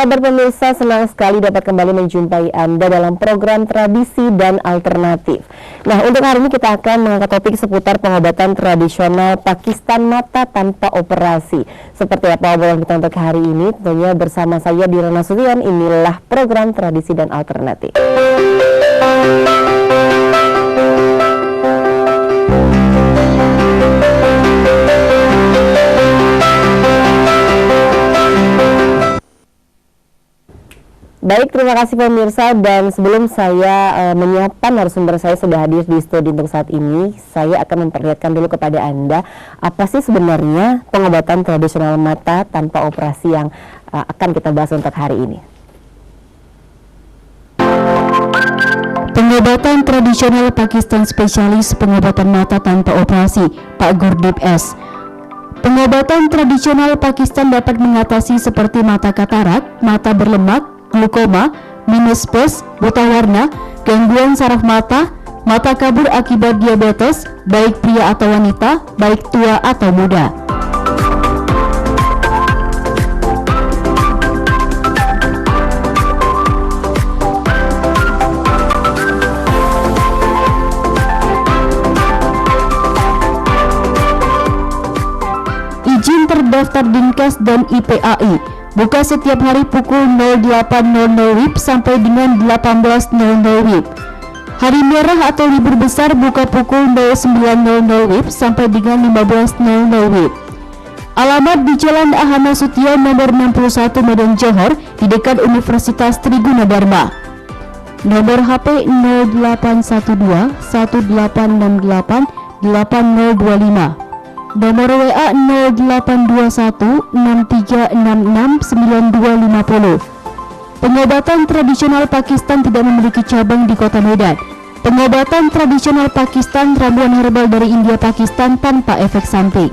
kabar pemirsa? Senang sekali dapat kembali menjumpai Anda dalam program Tradisi dan Alternatif. Nah, untuk hari ini kita akan mengangkat topik seputar pengobatan tradisional Pakistan mata tanpa operasi. Seperti apa obrolan kita untuk hari ini? Tentunya bersama saya Dira Nasution. Inilah program Tradisi dan Alternatif. Baik, terima kasih pemirsa, dan sebelum saya menyiapkan narasumber saya sudah hadir di studio untuk saat ini, saya akan memperlihatkan dulu kepada Anda apa sih sebenarnya pengobatan tradisional mata tanpa operasi yang akan kita bahas untuk hari ini. Pengobatan tradisional Pakistan spesialis pengobatan mata tanpa operasi, Pak Gurdip S. Pengobatan tradisional Pakistan dapat mengatasi seperti mata katarak, mata berlemak, glaukoma, minus plus, buta warna, gangguan saraf mata, mata kabur akibat diabetes, baik pria atau wanita, baik tua atau muda. Izin terdaftar Dinkes dan IPAI. Buka setiap hari pukul 08.00 WIB sampai dengan 18.00 WIB. Hari merah atau libur besar buka pukul 09.00 WIB sampai dengan 15.00 WIB. Alamat di Jalan Ahana Sution nomor 61 Medan Johor di dekat Universitas Triguna Dharma. Nomor HP 0812 1868 8025. Nomor WA 0821 6366 9250. Pengobatan tradisional Pakistan tidak memiliki cabang di Kota Medan. Pengobatan tradisional Pakistan ramuan herbal dari India Pakistan tanpa efek samping.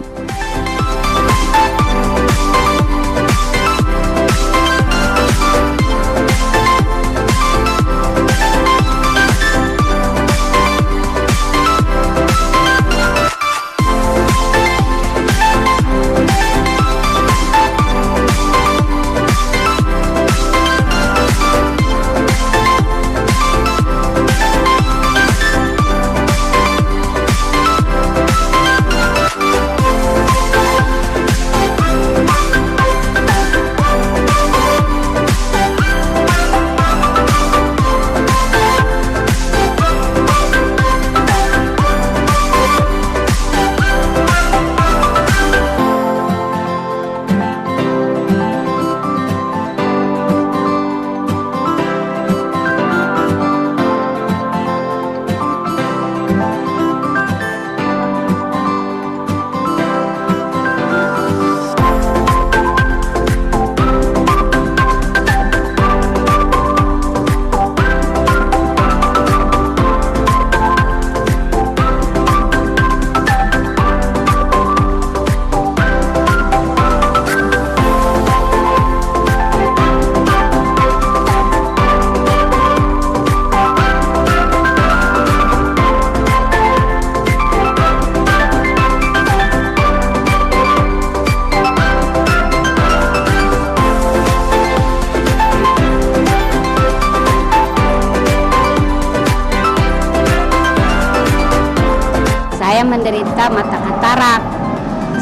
Saya menderita mata katarak.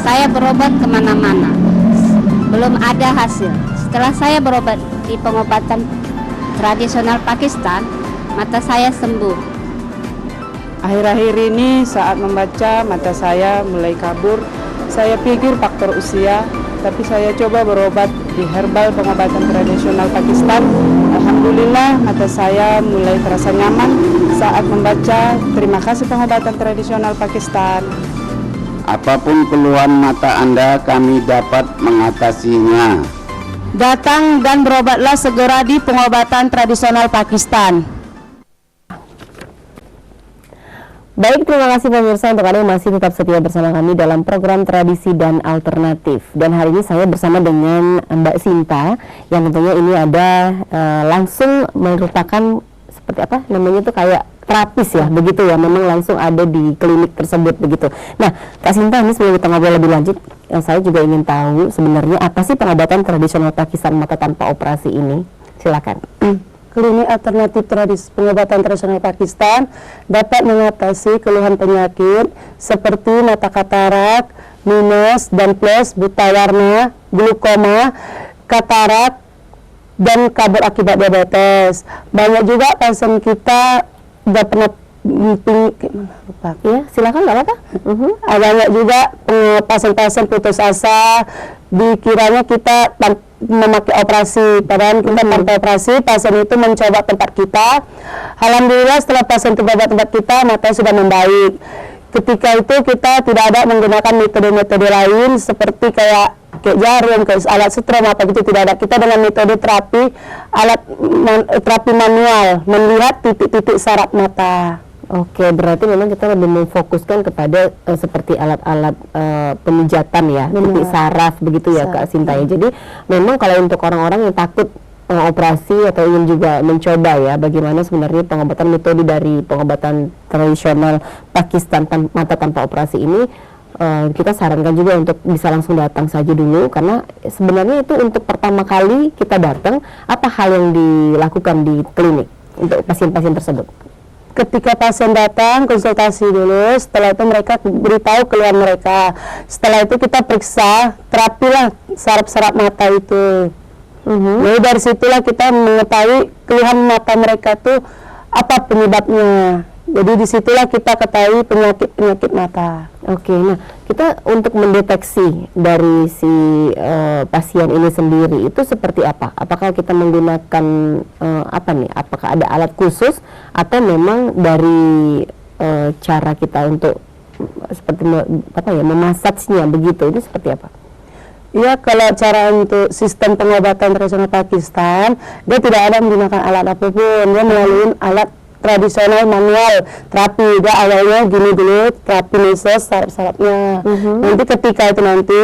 Saya berobat kemana-mana, belum ada hasil. Setelah saya berobat di pengobatan tradisional Pakistan, mata saya sembuh. Akhir-akhir ini saat membaca mata saya mulai kabur. Saya pikir faktor usia, tapi saya coba berobat di herbal pengobatan tradisional Pakistan. Alhamdulillah mata saya mulai terasa nyaman saat membaca. Terima kasih pengobatan tradisional Pakistan. Apapun keluhan mata Anda, kami dapat mengatasinya. Datang dan berobatlah segera di pengobatan tradisional Pakistan. Baik, terima kasih pemirsa untuk Anda yang masih tetap setia bersama kami dalam program Tradisi dan Alternatif. Dan hari ini saya bersama dengan Mbak Sinta, yang tentunya ini ada langsung merupakan seperti apa namanya itu, kayak terapis ya, begitu ya, memang langsung ada di klinik tersebut begitu. Nah, Kak Sinta, ini sebelum kita ngobrol lebih lanjut, saya juga ingin tahu sebenarnya apa sih pengobatan tradisional Pakistan mata tanpa operasi ini? Silakan. Klinik alternatif pengobatan tradisional Pakistan dapat mengatasi keluhan penyakit seperti mata katarak, minus dan plus, buta warna, glukoma, katarak, dan kabur akibat diabetes. Banyak juga pasien kita udah pernah Ya, silakan, nggak apa-apa. banyak juga pasien-pasien putus asa, dikiranya kita memakai operasi, padahal kita tanpa operasi. Pasien itu mencoba tempat kita. Alhamdulillah setelah pasien coba tempat kita, mata sudah membaik. Ketika itu kita tidak ada menggunakan metode-metode lain seperti kayak jarum, kayak alat setrum apa gitu, tidak ada. Kita dengan metode terapi terapi manual, melihat titik-titik saraf mata. Oke, berarti memang kita lebih memfokuskan kepada seperti alat-alat pemijatan ya, titik saraf begitu ya Kak Sinta ya. Jadi memang kalau untuk orang-orang yang takut operasi atau ingin juga mencoba ya bagaimana sebenarnya pengobatan metode dari pengobatan tradisional Pakistan mata tanpa operasi ini, kita sarankan juga untuk bisa langsung datang saja dulu, karena sebenarnya itu untuk pertama kali kita datang, apa hal yang dilakukan di klinik untuk pasien-pasien tersebut? Ketika pasien datang, konsultasi dulu, setelah itu mereka beritahu keluhan mereka. Setelah itu kita periksa, terapilah saraf-saraf mata itu. Jadi dari situlah kita mengetahui keluhan mata mereka itu apa penyebabnya. Jadi disitulah kita ketahui penyakit-penyakit mata. Oke, nah kita untuk mendeteksi dari si pasien ini sendiri itu seperti apa? Apakah kita menggunakan apa nih? Apakah ada alat khusus atau memang dari cara kita untuk seperti memasajnya begitu? Ini seperti apa? Ya, kalau cara untuk sistem pengobatan tradisional Pakistan, dia tidak ada menggunakan alat apapun, dia melalui alat tradisional manual terapi. Dia awalnya gini dulu, terapi mesos saraf-sarafnya. Nanti ketika itu nanti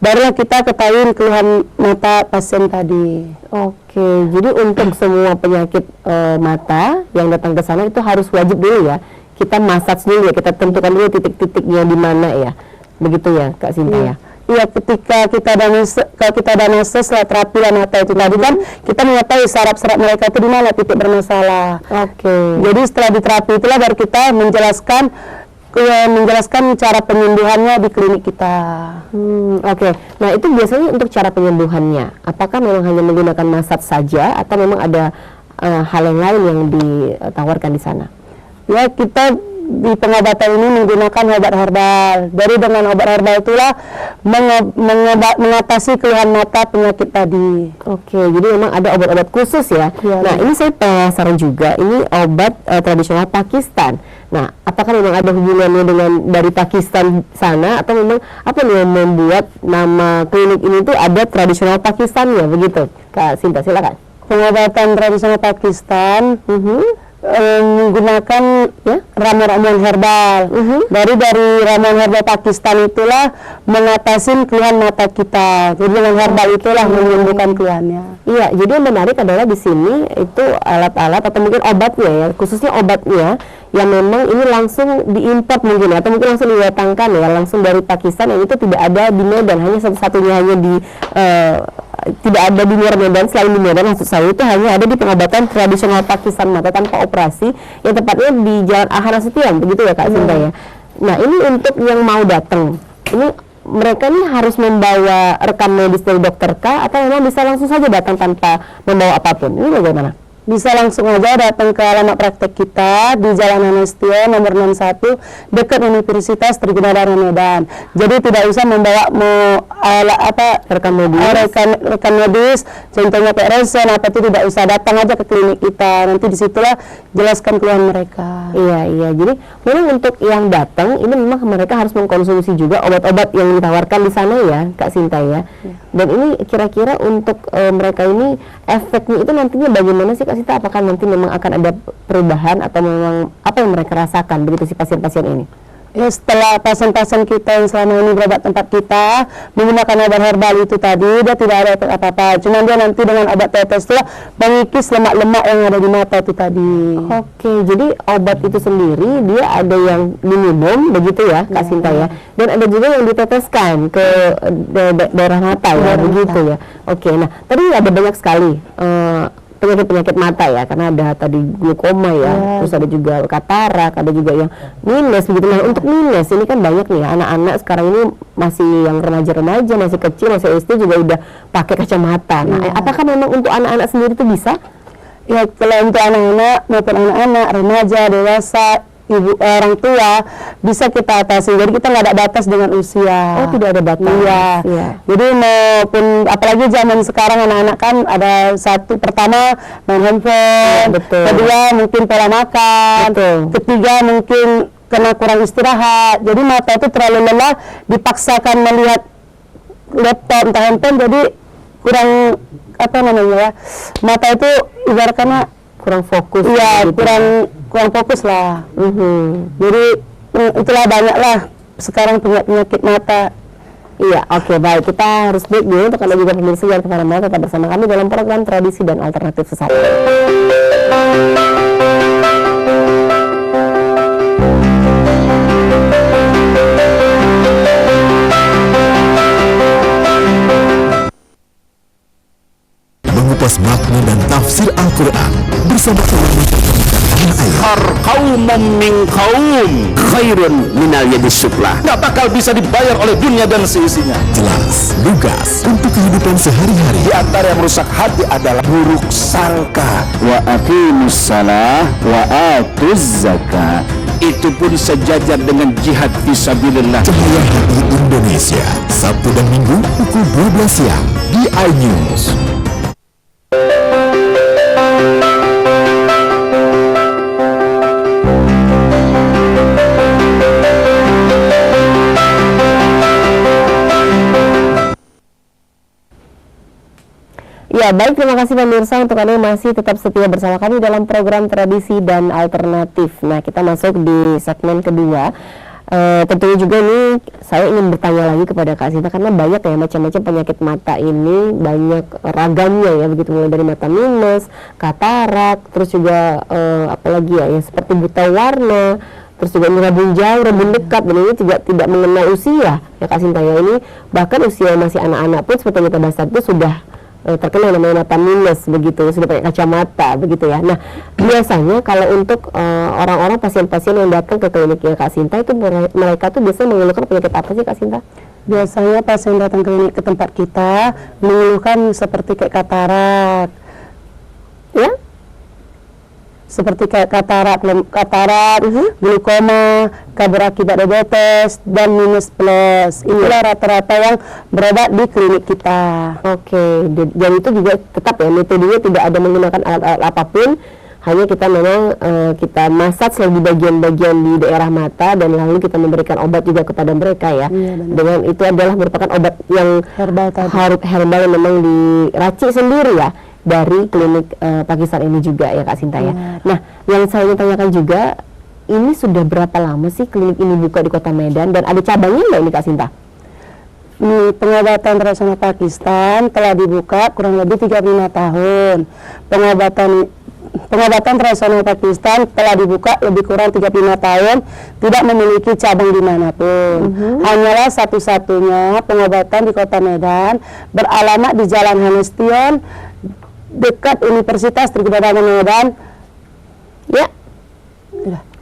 barulah kita ketahui keluhan mata pasien tadi. Oke, jadi untuk semua penyakit mata yang datang ke sana itu harus wajib dulu ya, kita massage dulu ya, kita tentukan dulu titik-titiknya di mana ya, begitu ya Kak Sinta ya. Iya, ketika kita diagnosis setelah terapi mata itu tadi kan kita mengetahui saraf-saraf mereka itu di mana titik bermasalah. Oke. Jadi setelah diterapi itulah baru kita menjelaskan cara penyembuhannya di klinik kita. Oke. Nah itu biasanya untuk cara penyembuhannya, apakah memang hanya menggunakan massage saja atau memang ada hal yang lain yang ditawarkan di sana? Ya, kita di pengobatan ini menggunakan obat herbal. Dari dengan obat herbal itulah mengatasi keluhan mata penyakit tadi. Oke, jadi memang ada obat-obat khusus ya. Nah, ini saya penasaran juga, ini obat tradisional Pakistan. Nah, apakah memang ada hubungannya dengan dari Pakistan sana atau memang apa nih yang membuat nama klinik ini tuh ada tradisional Pakistan ya begitu? Kak Sinta, silakan. Pengobatan tradisional Pakistan menggunakan ramuan-ramuan herbal. Dari ramuan herbal Pakistan itulah mengatasi keluhan mata kita. Jadi dengan herbal itulah menyembuhkan keluhannya. Iya, jadi yang menarik adalah di sini itu alat-alat atau mungkin obatnya ya, khususnya obatnya yang memang ini langsung diimport mungkin ya, atau mungkin langsung didatangkan ya, langsung dari Pakistan, yang itu tidak ada di Medan, hanya satu-satunya hanya di tidak ada di luar Medan. Selain di Medan, maksud saya itu hanya ada di pengobatan tradisional Pakistan mata tanpa operasi yang tepatnya di Jalan Ahad Nasution, begitu ya Kak Sinta ya. Nah ini untuk yang mau datang, ini mereka ini harus membawa rekam medis dari dokter kah atau memang bisa langsung saja datang tanpa membawa apapun? Ini bagaimana? Bisa langsung aja datang ke alamat praktek kita di Jalan Ahad Nasution nomor 61 dekat Universitas Triguna-Dharma Medan. Jadi tidak usah membawa rekan medis, contohnya ronsen apa itu, tidak usah, datang aja ke klinik kita. Nanti disitulah jelaskan keluhan mereka. Iya. Jadi memang untuk yang datang ini memang mereka harus mengkonsumsi juga obat-obat yang ditawarkan di sana ya Kak Sinta ya. Dan ini kira-kira untuk mereka ini efeknya itu nantinya bagaimana sih Kak Sinta? Apakah nanti memang akan ada perubahan atau memang apa yang mereka rasakan begitu si pasien-pasien ini? Ya, setelah pasien-pasien kita yang selama ini berobat tempat kita menggunakan obat herbal itu tadi, dia tidak ada efek apa-apa. Cuma dia nanti dengan obat tetes itu mengikis lemak-lemak yang ada di mata itu tadi. Oke, jadi obat itu sendiri dia ada yang diminum begitu ya Kak Sinta ya, dan ada juga yang diteteskan ke daerah mata ya, begitu ya. Oke, nah tadi ada banyak sekali penyakit-penyakit mata ya, karena ada tadi glaukoma ya, terus ada juga katarak, ada juga yang minus begitu. Nah untuk minus ini kan banyak nih anak-anak sekarang ini masih yang remaja-remaja, masih kecil, masih SD juga udah pakai kacamata. Nah apakah memang untuk anak-anak sendiri itu bisa? Ya, kalau untuk anak-anak maupun anak-anak, remaja, dewasa, ibu, orang tua bisa kita atasi. Jadi kita nggak ada batas dengan usia. Oh, tidak ada batas. Iya. Iya. Jadi maupun apalagi zaman sekarang anak-anak kan ada satu, pertama main handphone, betul. kedua mungkin pola makan, Betul. ketiga mungkin karena kurang istirahat. Jadi mata itu terlalu lelah, dipaksakan melihat laptop entah handphone, jadi kurang apa namanya ya, mata itu ibaratnya Kurang fokus. iya begitu. kurang fokus lah. Mhm. Jadi itulah banyaklah sekarang penyakit mata. Iya, oke, baik. Kita harus break dulu untuk Anda juga pemirsa yang kemana-mana, tetap bersama kami dalam program Tradisi dan Alternatif sesaat lagi. Mengupas makna dan tafsir Al-Quran bersama ulama tanah air. Qaumum min qaum khairun minal yadis sufla. Nggak bakal bisa dibayar oleh dunia dan seisinya. Jelas, lugas untuk kehidupan sehari-hari. Di antara yang merusak hati adalah buruk sangka. Wa aqimus salah wa atuz zakah. Itu pun sejajar dengan jihad fisabilillah. Cahaya Hati Indonesia, Sabtu dan Minggu pukul 12 siang di iNews. Ya, baik, terima kasih pemirsa untuk Anda yang masih tetap setia bersama kami dalam program Tradisi dan Alternatif. Nah, kita masuk di segmen kedua. Tentunya juga ini saya ingin bertanya lagi kepada Kak Sinta, karena banyak ya macam-macam penyakit mata ini, banyak ragamnya ya, begitu, mulai dari mata minus, katarak, terus juga apalagi ya, yang seperti buta warna, terus juga ini rabun jauh, rabun dekat, dan ini juga tidak mengenal usia ya Kak Sinta ya. Ini bahkan usia masih anak-anak pun seperti yang kita bahas tadi sudah terkenal namanya mata minus begitu, sudah pakai kacamata begitu ya. Nah, biasanya kalau untuk orang-orang pasien-pasien yang datang ke kliniknya Kak Sinta itu mereka tuh biasanya mengeluhkan penyakit apa sih Kak Sinta? Biasanya pasien datang ke tempat kita mengeluhkan seperti kayak katarak, Ya? seperti kayak katarak, glaukoma, kabur akibat diabetes, dan minus plus. Inilah rata-rata yang berobat di klinik kita. Oke, dan itu juga tetap ya, metodenya tidak ada menggunakan alat-alat apapun, hanya kita memang kita massage di bagian-bagian di daerah mata, dan lalu kita memberikan obat juga kepada mereka ya. Iya, benar. Dengan itu adalah merupakan obat yang Herbal tadi. herbal yang memang diracik sendiri ya dari klinik Pakistan ini juga ya Kak Sinta ya. Nah, yang saya ingin tanyakan juga, ini sudah berapa lama sih klinik ini buka di Kota Medan, dan ada cabangnya nggak ini Kak Sinta? Pengobatan tradisional Pakistan telah dibuka kurang lebih 35 tahun. Pengobatan tradisional Pakistan telah dibuka lebih kurang 35 tahun, tidak memiliki cabang dimanapun. Hanyalah satu-satunya pengobatan di Kota Medan, beralamat di Jalan Hanestion, dekat Universitas Trigedada Medan. Ya.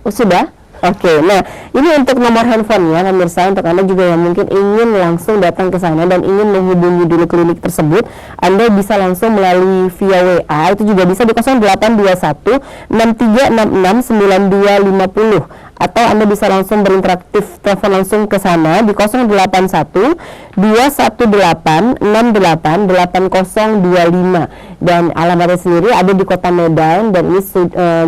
Oh, sudah? Oke, nah ini untuk nomor handphonenya pemirsa, untuk Anda juga yang mungkin ingin langsung datang ke sana dan ingin menghubungi dulu klinik tersebut, Anda bisa langsung melalui via WA, itu juga bisa di 0821 6366 9250, atau Anda bisa langsung berinteraktif telepon langsung ke sana di 081 218 68 8025, dan alamatnya sendiri ada di Kota Medan, dan ini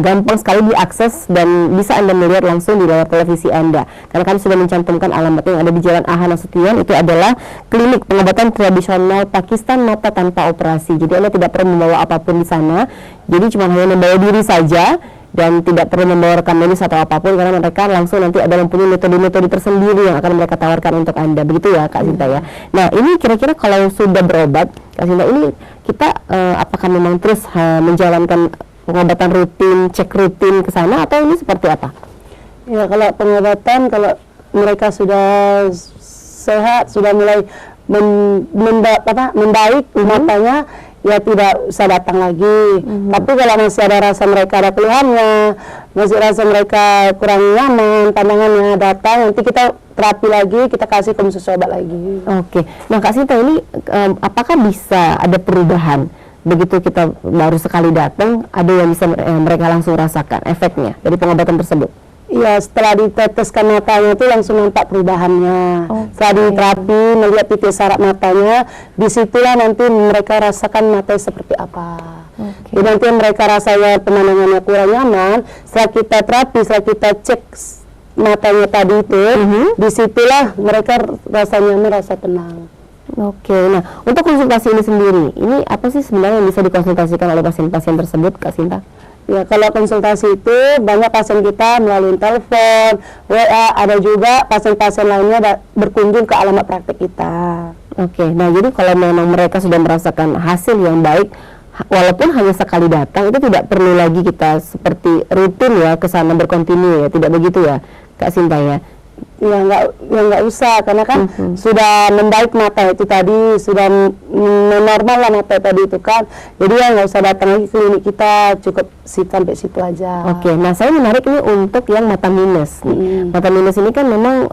gampang sekali diakses dan bisa Anda melihat langsung di layar televisi Anda, karena kami sudah mencantumkan alamatnya yang ada di Jalan AH Nasution. Itu adalah klinik pengobatan tradisional Pakistan mata tanpa operasi. Jadi Anda tidak perlu membawa apapun di sana, jadi cuma hanya membawa diri saja, dan tidak perlu membawa rekam medis atau apapun karena mereka langsung nanti ada mempunyai metode-metode tersendiri yang akan mereka tawarkan untuk Anda, begitu ya Kak Sinta ya. Nah ini kira-kira kalau sudah berobat Kak Sinta, ini kita apakah memang terus menjalankan pengobatan rutin, cek rutin ke sana atau ini seperti apa? Ya kalau pengobatan, kalau mereka sudah sehat, sudah mulai membaik matanya, ya tidak usah datang lagi. Tapi kalau masih ada rasa mereka ada keluhannya, masih rasa mereka kurang nyaman pandangannya, datang, nanti kita terapi lagi, kita kasih konsumsi obat lagi. Oke, nah Kak Sinta ini apakah bisa ada perubahan begitu kita baru sekali datang, ada yang bisa mereka langsung rasakan efeknya dari pengobatan tersebut? Iya, setelah diteteskan matanya itu langsung nampak perubahannya. Setelah diterapi, melihat titik saraf matanya, disitulah nanti mereka rasakan matanya seperti apa. Jadi nanti mereka rasanya pemandangannya kurang nyaman, setelah kita terapi, setelah kita cek matanya tadi itu, disitulah mereka rasa nyaman, rasa tenang. Oke, nah untuk konsultasi ini sendiri, ini apa sih sebenarnya yang bisa dikonsultasikan oleh pasien-pasien tersebut Kak Sinta? Ya kalau konsultasi itu banyak pasien kita melalui telepon, WA, ada juga pasien-pasien lainnya berkunjung ke alamat praktek kita. Oke, nah jadi kalau memang mereka sudah merasakan hasil yang baik, walaupun hanya sekali datang, itu tidak perlu lagi kita seperti rutin ya ke sana berkontinu ya, tidak begitu ya Kak Sinta ya? Ya nggak usah, karena kan sudah membaik mata itu tadi, sudah normal lah mata tadi itu kan, jadi ya nggak usah datang lagi ke klinik kita, cukup sampai situ aja. Oke, nah saya menarik ini untuk yang mata minus nih. Mata minus ini kan memang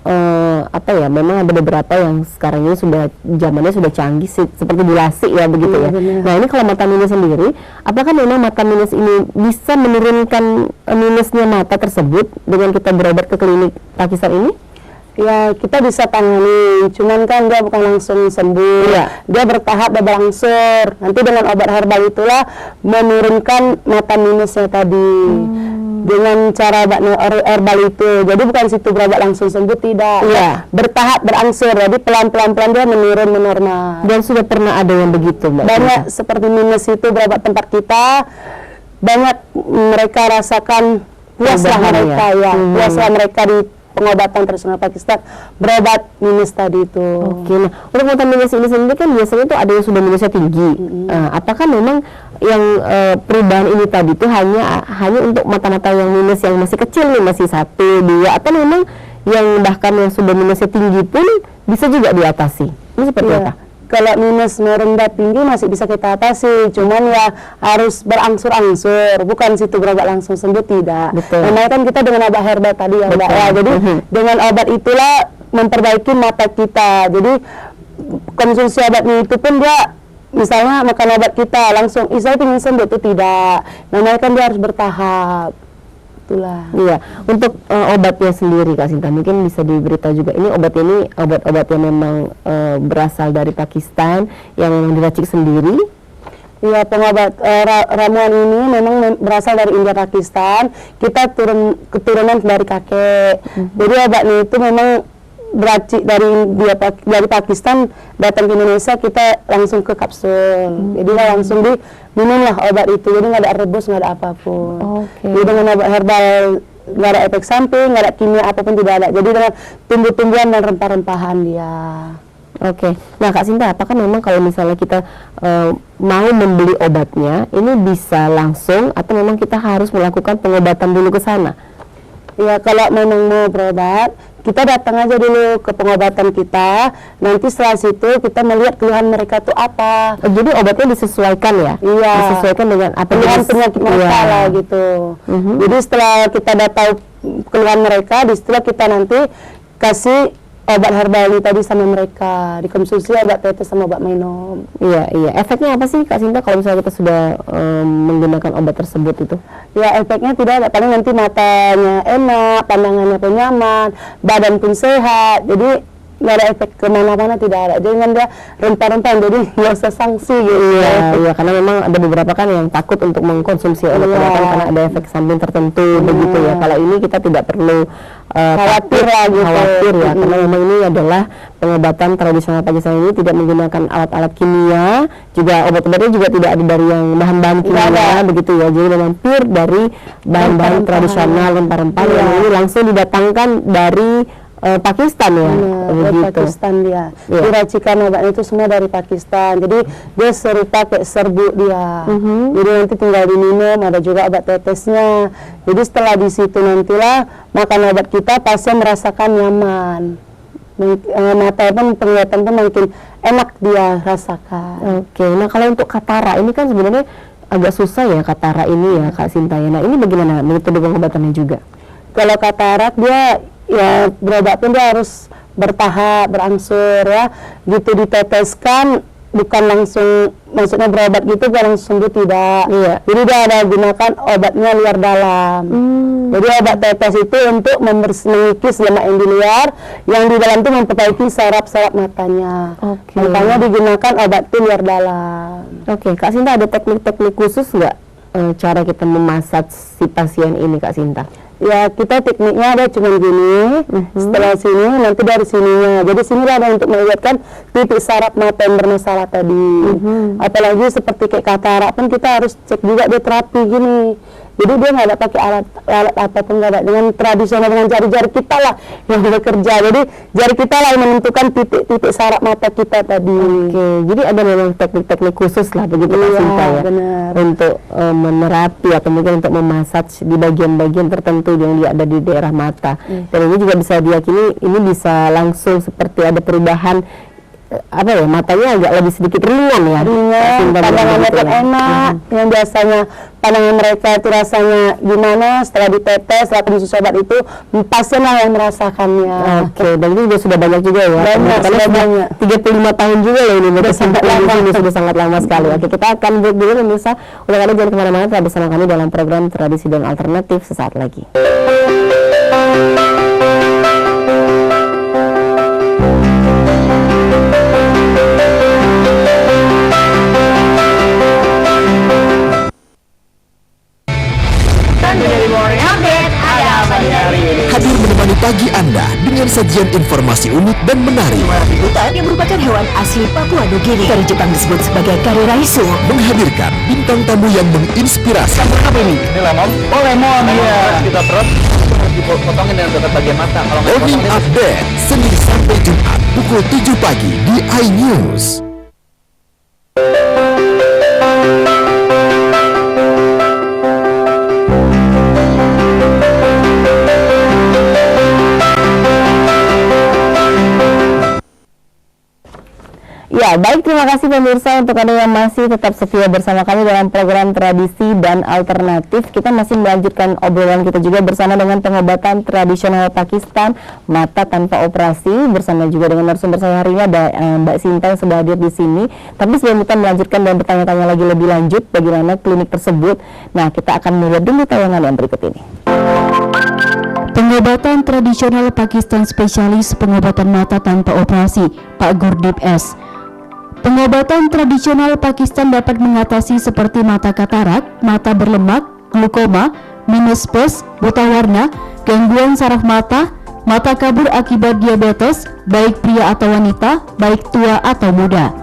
apa ya, memang ada beberapa yang sekarang ini sudah zamannya sudah canggih seperti dilasi ya begitu ya. Nah ini kalau mata minus sendiri, apakah memang mata minus ini bisa menurunkan minusnya mata tersebut dengan kita berobat ke klinik Pakistan ini? Ya kita bisa tangani, cuman kan dia bukan langsung sembuh, dia bertahap, dia berangsur. Nanti dengan obat herbal itulah menurunkan mata minusnya tadi. Dengan cara obat herbal itu, jadi bukan situ berobat langsung sembuh, tidak. Bertahap, berangsur, jadi pelan-pelan dia menurun normal. Dan sudah pernah ada yang begitu Mbak? Banyak seperti minus itu berobat tempat kita, banyak mereka rasakan puaslah mereka ya, puaslah mereka di pengobatan tradisional Pakistan berobat minus tadi itu. Oke, nah untuk mata minus ini sendiri kan biasanya tuh ada yang sudah minusnya tinggi. Apakah memang yang perubahan ini tadi itu hanya untuk mata-mata yang minus yang masih kecil nih, masih 1, 2, atau memang yang bahkan yang sudah minusnya tinggi pun bisa juga diatasi? Ini seperti apa? Kalau minus merendah tinggi masih bisa kita atasi, cuman ya harus berangsur-angsur, bukan situ berobat langsung sembuh, tidak. Namanya kan kita dengan obat herbal tadi ya Mbak ya, jadi dengan obat itulah memperbaiki mata kita. Jadi konsumsi obat itu pun dia misalnya makan obat kita langsung, saya ingin sembuh, itu tidak. Namanya kan dia harus bertahap. Itulah. Iya, untuk obatnya sendiri Kak Sinta, mungkin bisa diberitahu juga, ini obat-obat yang memang berasal dari Pakistan, yang memang diracik sendiri? Iya, pengobat ramuan ini memang berasal dari India Pakistan, kita keturunan dari kakek. Jadi obatnya itu memang beracik dari Pakistan, datang ke Indonesia kita langsung ke kapsul. Jadi langsung diminumlah obat itu, jadi nggak ada rebus, nggak ada apapun. Jadi dengan obat herbal nggak ada efek samping, nggak ada kimia apapun, tidak ada. Jadi dengan tumbuh-tumbuhan dan rempah-rempahan dia. Oke, nah Kak Sinta, apakah memang kalau misalnya kita mau membeli obatnya, ini bisa langsung atau memang kita harus melakukan pengobatan dulu ke sana? Ya kalau memang mau berobat, kita datang aja dulu ke pengobatan kita, nanti setelah situ kita melihat keluhan mereka tuh apa. Jadi obatnya disesuaikan ya? Iya. Disesuaikan dengan apa penyakit mereka lah gitu. Jadi setelah kita udah tahu keluhan mereka, setelah kita nanti kasih obat herbal ini tadi sama mereka, dikonsumsi obat tetes sama obat minum. Iya. Efeknya apa sih Kak Sinta kalau misalnya kita sudah menggunakan obat tersebut itu? Ya efeknya tidak ada, paling nanti matanya enak, pandangannya pun nyaman, badan pun sehat. Jadi nggak ada efek kemana-mana, tidak ada. Jadi kan dia rempah-rempah, jadi nggak usah sanksi gitu. Iya, karena memang ada beberapa kan yang takut untuk mengkonsumsi obat-obatan karena ada efek samping tertentu begitu ya. Kalau ini kita tidak perlu Khawatir lah gitu. khawatir ya, karena memang ini adalah pengobatan tradisional Pakistan ini tidak menggunakan alat-alat kimia, juga obat-obatnya juga tidak ada dari yang bahan-bahan kimia begitu ya. Jadi memang pure dari bahan-bahan tradisional rempah-rempah yang ini langsung didatangkan dari Pakistan ya, Dari Pakistan dia. Diracikan obatnya itu semua dari Pakistan. Jadi dia serupa kayak serbuk dia. Jadi nanti tinggal diminum, ada juga obat tetesnya. Jadi setelah di situ nantilah makan obat kita pasien merasakan nyaman. Mata pun penglihatan pun makin enak dia rasakan. Oke, nah kalau untuk katara ini kan sebenarnya agak susah ya katara ini ya Kak Sinta ya. Nah ini bagaimana metode pengobatannya juga? Kalau katarak dia ya berobat pun dia harus bertahap, berangsur ya, gitu diteteskan, bukan langsung, maksudnya berobat gitu bukan langsung sembuh, tidak. Jadi dia ada gunakan obatnya luar dalam. Jadi obat tetes itu untuk mengikis lemak yang di luar, yang di dalam itu memperbaiki saraf-saraf matanya. Makanya digunakan obat itu luar dalam. Oke, Kak Sinta ada teknik-teknik khusus nggak cara kita memasat si pasien ini Kak Sinta? Ya kita tekniknya ada cuma gini, setelah sini nanti dari sininya. Jadi sini ada untuk melihatkan titik saraf mata yang bermasalah tadi. Apalagi seperti kayak katarak pun kita harus cek juga dia terapi gini. Jadi dia nggak ada pakai alat apapun, nggak ada, dengan tradisional, dengan jari-jari kita lah yang bekerja. Jadi jari kita lah yang menentukan titik-titik saraf mata kita tadi. Oke, jadi ada memang teknik-teknik khusus lah begitu Kak Sinta ya, benar. untuk menerapi atau mungkin untuk memasaj di bagian-bagian tertentu yang dia ada di daerah mata. Dan ini juga bisa diyakini ini bisa langsung seperti ada perubahan apa ya, matanya agak lebih sedikit ringan ya. Pandangannya kan enak. Yang biasanya pandangan mereka itu rasanya gimana, setelah ditetes, setelah kondisi obat itu pasien lah yang merasakannya. Oke, dan ini sudah banyak juga ya. Banyak, sudah banyak. 35 tahun juga loh ini sudah sangat lama sekali. Oke, kita akan break dulu pemirsa. Udah kali jangan kemana-mana, tetap bersama kami dalam program Tradisi dan Alternatif sesaat lagi. Hadir menemani pagi Anda dengan sajian informasi unik dan menarik. Yang merupakan hewan asli Papua Nugini, dari Jepang disebut sebagai Kariraisu. Menghadirkan bintang tamu yang menginspirasi. Apa ini? Ini lemon. Oh lemon, iya. Kita terus dipotongin dengan dekat bagian mata. Kalau nggak Morning dipotongin, Update Senin sampai Jumat pukul 7 pagi di iNews. Ya, baik, terima kasih pemirsa untuk Anda yang masih tetap setia bersama kami dalam program Tradisi dan Alternatif. Kita masih melanjutkan obrolan kita juga bersama dengan pengobatan tradisional Pakistan, mata tanpa operasi, bersama juga dengan narasumber saya hari ini ada Mbak Sinta yang sudah hadir di sini. Tapi sebelum kita melanjutkan dan bertanya-tanya lagi lebih lanjut bagaimana klinik tersebut, nah kita akan melihat dulu tayangan yang berikut ini. Pengobatan tradisional Pakistan spesialis pengobatan mata tanpa operasi, Pak Gurdip S. Pengobatan tradisional Pakistan dapat mengatasi seperti mata katarak, mata berlemak, glukoma, minus space, buta warna, gangguan saraf mata, mata kabur akibat diabetes, baik pria atau wanita, baik tua atau muda.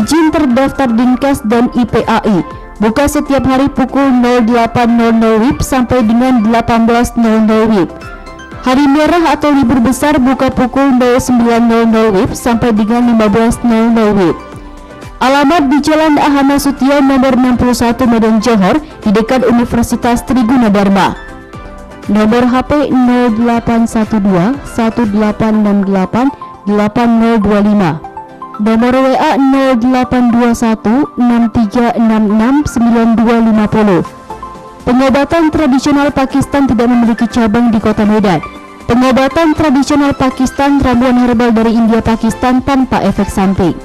Izin terdaftar Dinkes dan IPAI buka setiap hari pukul 08.00 WIB sampai dengan 18.00 WIB. Hari merah atau libur besar buka pukul 09.00 WIB sampai dengan 15.00 WIB. Alamat di Jalan Ahana Sution nomor 61 Medan Johor di dekat Universitas Triguna Dharma. Nomor HP 0812 1868 8025. Nomor WA 0821 6366 9250. Pengobatan tradisional Pakistan tidak memiliki cabang di Kota Medan. pengobatan tradisional Pakistan, ramuan herbal dari India Pakistan tanpa efek samping.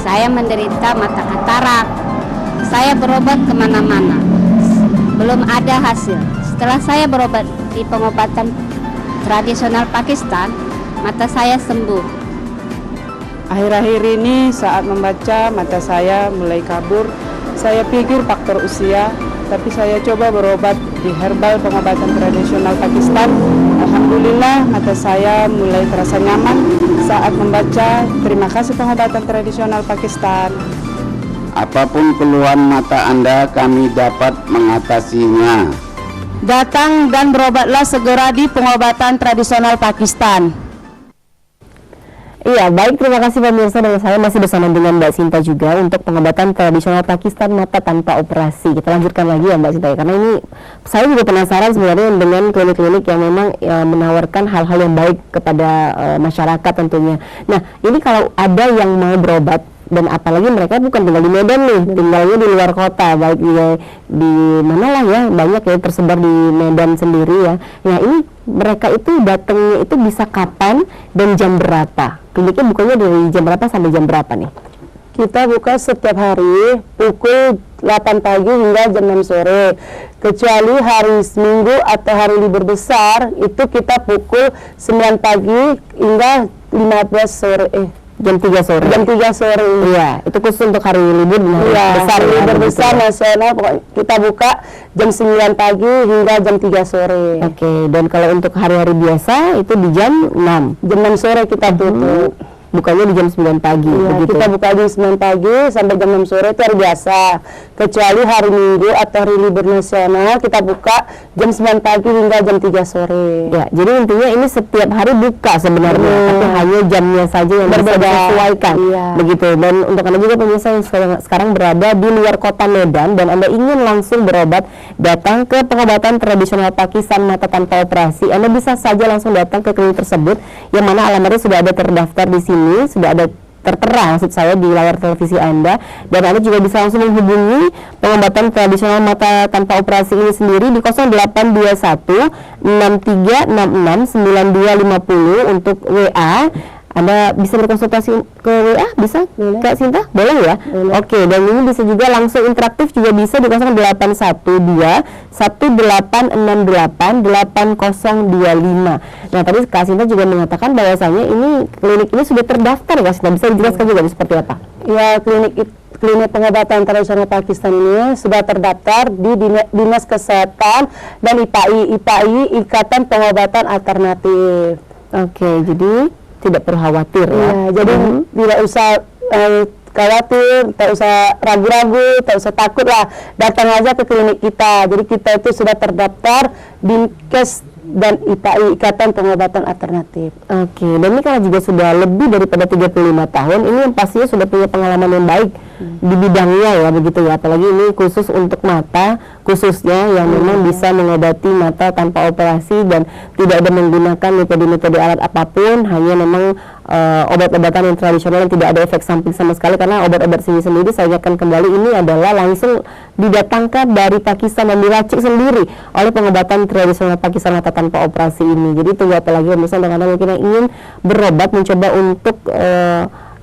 Saya menderita mata katarak. Saya berobat kemana-mana, belum ada hasil. Setelah saya berobat di pengobatan tradisional Pakistan, mata saya sembuh. Akhir-akhir ini saat membaca mata saya mulai kabur. Saya pikir faktor usia, tapi saya coba berobat di herbal pengobatan tradisional Pakistan. Alhamdulillah mata saya mulai terasa nyaman saat membaca. Terima kasih pengobatan tradisional Pakistan. Apapun keluhan mata Anda, kami dapat mengatasinya. Datang dan berobatlah segera di pengobatan tradisional Pakistan. Iya, baik, terima kasih pemirsa, dan saya masih bersama dengan Mbak Sinta juga untuk pengobatan tradisional Pakistan mata tanpa operasi. Kita lanjutkan lagi ya Mbak Sinta, karena ini saya juga penasaran sebenarnya dengan klinik-klinik yang memang menawarkan hal-hal yang baik kepada masyarakat tentunya. Nah, ini kalau ada yang mau berobat, dan apalagi mereka bukan tinggal di Medan nih, tinggalnya di luar kota, baik di mana lah ya, banyak ya tersebar di Medan sendiri ya. Nah, ini mereka itu datangnya itu bisa kapan dan jam berapa? Kliniknya bukanya dari jam berapa sampai jam berapa nih? Kita buka setiap hari pukul 8 pagi hingga jam 6 sore. Kecuali hari Minggu atau hari libur besar, itu kita pukul 9 pagi hingga 15 sore. Jam 3 sore. Jam 3 sore. Iya, itu khusus untuk hari libur besar. Libur besar nasional, pokoknya kita buka jam 9 pagi hingga jam 3 sore. Oke, dan kalau untuk hari-hari biasa itu di jam 6. Jam 6 sore kita tutup. Bukanya di jam 9 pagi. Iya, begitu. kita buka jam 9 pagi sampai jam 6 sore itu hari biasa. Kecuali hari Minggu atau hari libur nasional kita buka jam 9 pagi hingga jam 3 sore. Ya, jadi intinya ini setiap hari buka sebenarnya, tapi hanya jamnya saja yang bisa Berbeda. disesuaikan. Iya. Begitu. Dan untuk Anda juga pemirsa yang sekarang berada di luar kota Medan dan Anda ingin langsung berobat, datang ke pengobatan tradisional Pakistan mata tanpa operasi, Anda bisa saja langsung datang ke klinik tersebut yang mana alamatnya sudah ada terdaftar di sini, sudah ada tertera maksud saya di layar televisi Anda, dan Anda juga bisa langsung menghubungi pengobatan tradisional mata tanpa operasi ini sendiri di 0821 6366 9250 untuk WA. Anda bisa berkonsultasi ke WA, bisa? Kak Sinta? Boleh ya? Boleh. Oke, dan ini bisa juga langsung interaktif juga bisa di 0812 1868 8025. Nah, tadi Kak Sinta juga mengatakan bahwasanya ini klinik ini sudah terdaftar, Kak Sinta. Bisa dijelaskan juga seperti apa? Ya, klinik pengobatan tradisional Pakistan ini sudah terdaftar di Dinas Kesehatan dan IPAI, Ikatan Pengobatan Alternatif. Oke, jadi tidak perlu khawatir ya. Ya, jadi tidak usah khawatir, tak usah ragu-ragu, tak usah takut lah. Datang aja ke klinik kita. Jadi kita itu sudah terdaftar Dinkes dan IPAI, Ikatan Pengobatan Alternatif. Oke, dan ini kalau juga sudah lebih daripada 35 tahun, ini yang pastinya sudah punya pengalaman yang baik di bidangnya ya, begitu ya. Apalagi ini khusus untuk mata, khususnya yang memang bisa mengobati mata tanpa operasi dan tidak ada menggunakan metode-metode alat apapun, hanya memang obat-obatan yang tradisional yang tidak ada efek samping sama sekali, karena obat-obat sini sendiri saya ingatkan kembali ini adalah langsung didatangkan dari Pakistan dan diracik sendiri oleh pengobatan tradisional Pakistan mata tanpa operasi ini. Jadi tunggu apa lagi misalnya dengan mungkin yang ingin berobat, mencoba untuk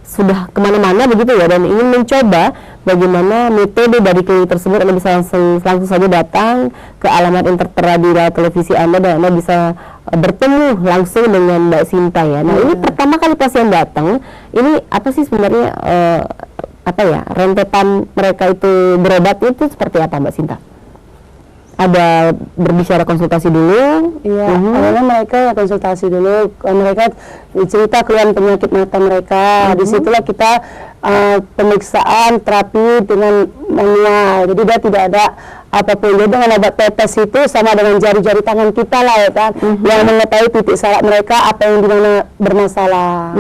sudah kemana-mana begitu ya, dan ingin mencoba bagaimana metode dari klinik tersebut, Anda bisa langsung saja datang ke alamat yang tertera di layar televisi Anda dan Anda bisa bertemu langsung dengan Mbak Sinta ya. Nah ini pertama kali pasien datang, ini apa sih sebenarnya rentetan mereka itu berobat itu seperti apa Mbak Sinta? Ada berbicara konsultasi dulu? Iya, awalnya mereka konsultasi dulu, mereka cerita keluhan penyakit mata mereka. Disitulah kita pemeriksaan terapi dengan manual, jadi dia tidak ada apapun. Jadi dengan obat tetes itu sama dengan jari-jari tangan kita lah ya kan, yang mengetahui titik salah mereka, apa yang dimana bermasalah.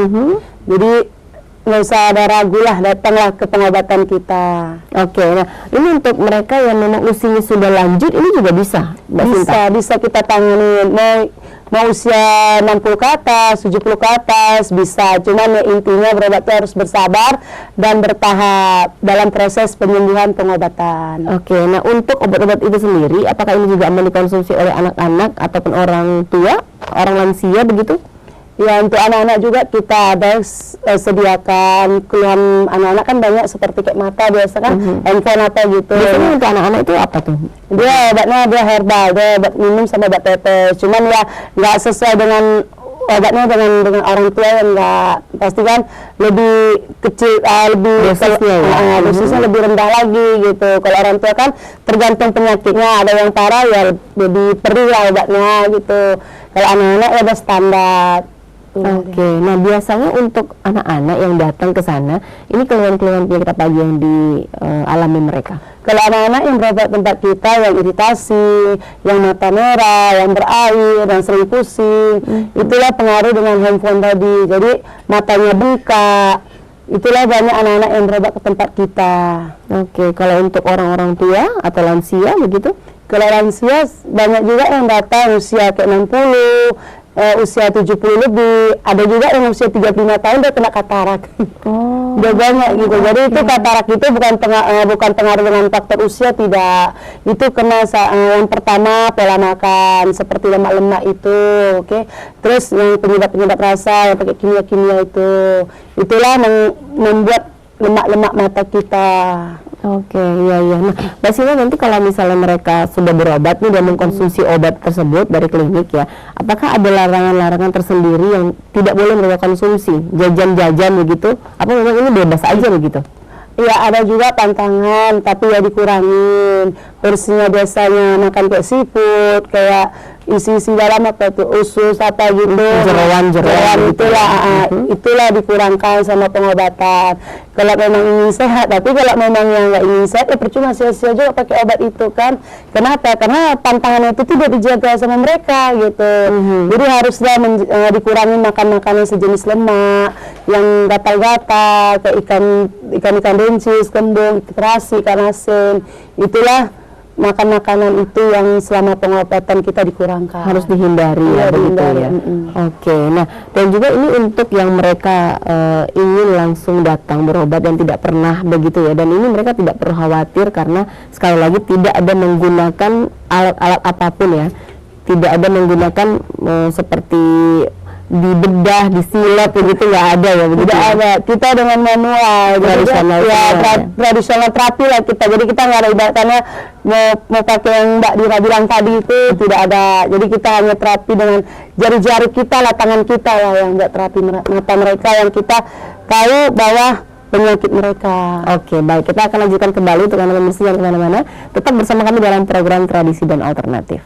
Jadi nggak usah ada ragu lah, datanglah ke pengobatan kita. Oke, nah ini untuk mereka yang memang usianya sudah lanjut, ini juga bisa, Mbak Sinta? Bisa kita tangani, mau usia 60 ke atas, 70 ke atas, bisa. Cuman ya intinya berobat itu harus bersabar dan bertahap dalam proses penyembuhan pengobatan. Oke, nah untuk obat-obat itu sendiri, apakah ini juga aman dikonsumsi oleh anak-anak ataupun orang tua, orang lansia begitu? Ya, untuk anak-anak juga kita ada sediakan. Keluhan anak-anak kan banyak seperti kayak mata biasa kan, handphone apa gitu. Biasanya untuk anak-anak itu apa tuh? Dia obatnya herbal, dia obat minum sama obat tetes. Cuman ya nggak sesuai dengan obatnya dengan orang tua yang nggak, pasti kan lebih kecil, dosisnya lebih rendah lagi gitu. Kalau orang tua kan tergantung penyakitnya, ada yang parah ya lebih perlu lah obatnya gitu. Kalau anak-anak ya udah standar. Oke, nah biasanya untuk anak-anak yang datang ke sana, ini keluhan-keluhan penyakit apa aja yang dialami mereka? Kalau anak-anak yang berobat tempat kita, yang iritasi, yang mata merah, yang berair, yang sering pusing, itulah pengaruh dengan handphone tadi. Jadi matanya bengkak, itulah banyak anak-anak yang berobat ke tempat kita. Oke, kalau untuk orang-orang tua atau lansia begitu? Kalau lansia banyak juga yang datang usia kayak 60, usia 70 lebih, ada juga yang usia 35 tahun dia kena katarak. Udah banyak gitu. Jadi itu katarak itu bukan pengaruh dengan faktor usia, tidak. Itu kena yang pertama pola makan seperti lemak-lemak itu, oke. Terus yang penyebab rasa yang pakai kimia-kimia itulah membuat lemak-lemak mata kita. Oke, iya. Nah, Mbak Sina, nanti kalau misalnya mereka sudah berobat nih dan mengkonsumsi obat tersebut dari klinik ya, apakah ada larangan-larangan tersendiri yang tidak boleh mereka konsumsi? Jajan-jajan begitu? Apa memang ini bebas aja begitu? Ya ada juga pantangan, tapi ya dikurangin. Porsinya biasanya makan kayak seafood, kayak isi dalam apa itu usus apa gitu, jeroan itulah dikurangkan sama pengobatan. Kalau memang ingin sehat, tapi kalau memang yang nggak ingin sehat ya percuma sia-sia juga pakai obat itu kan. Kenapa? Karena pantangannya itu tidak dijaga sama mereka gitu. Jadi haruslah dikurangi makan makanan sejenis lemak, yang gatal-gatal kayak ikan densus, kembung, terasi, ikan asin. Itulah makan makanan itu yang selama pengobatan kita dikurangkan, harus dihindari ya begitu ya. Oke, nah dan juga ini untuk yang mereka ingin langsung datang berobat dan tidak pernah begitu ya, dan ini mereka tidak perlu khawatir karena sekali lagi tidak ada menggunakan alat-alat apapun ya, tidak ada menggunakan seperti dibedah, disilap begitu, nggak ada ya begitu. Tidak ada, kita dengan manual tradisional terapi lah kita. Jadi kita nggak ada ibaratnya mau pakai yang Mbak Dira bilang tadi itu tidak ada. Jadi kita hanya terapi dengan jari-jari kita lah, tangan kita lah yang nggak terapi mata mereka yang kita tahu bahwa penyakit mereka. Oke, baik, kita akan lanjutkan kembali untuk Anda yang kemana-mana. Tetap bersama kami dalam program Tradisi dan Alternatif.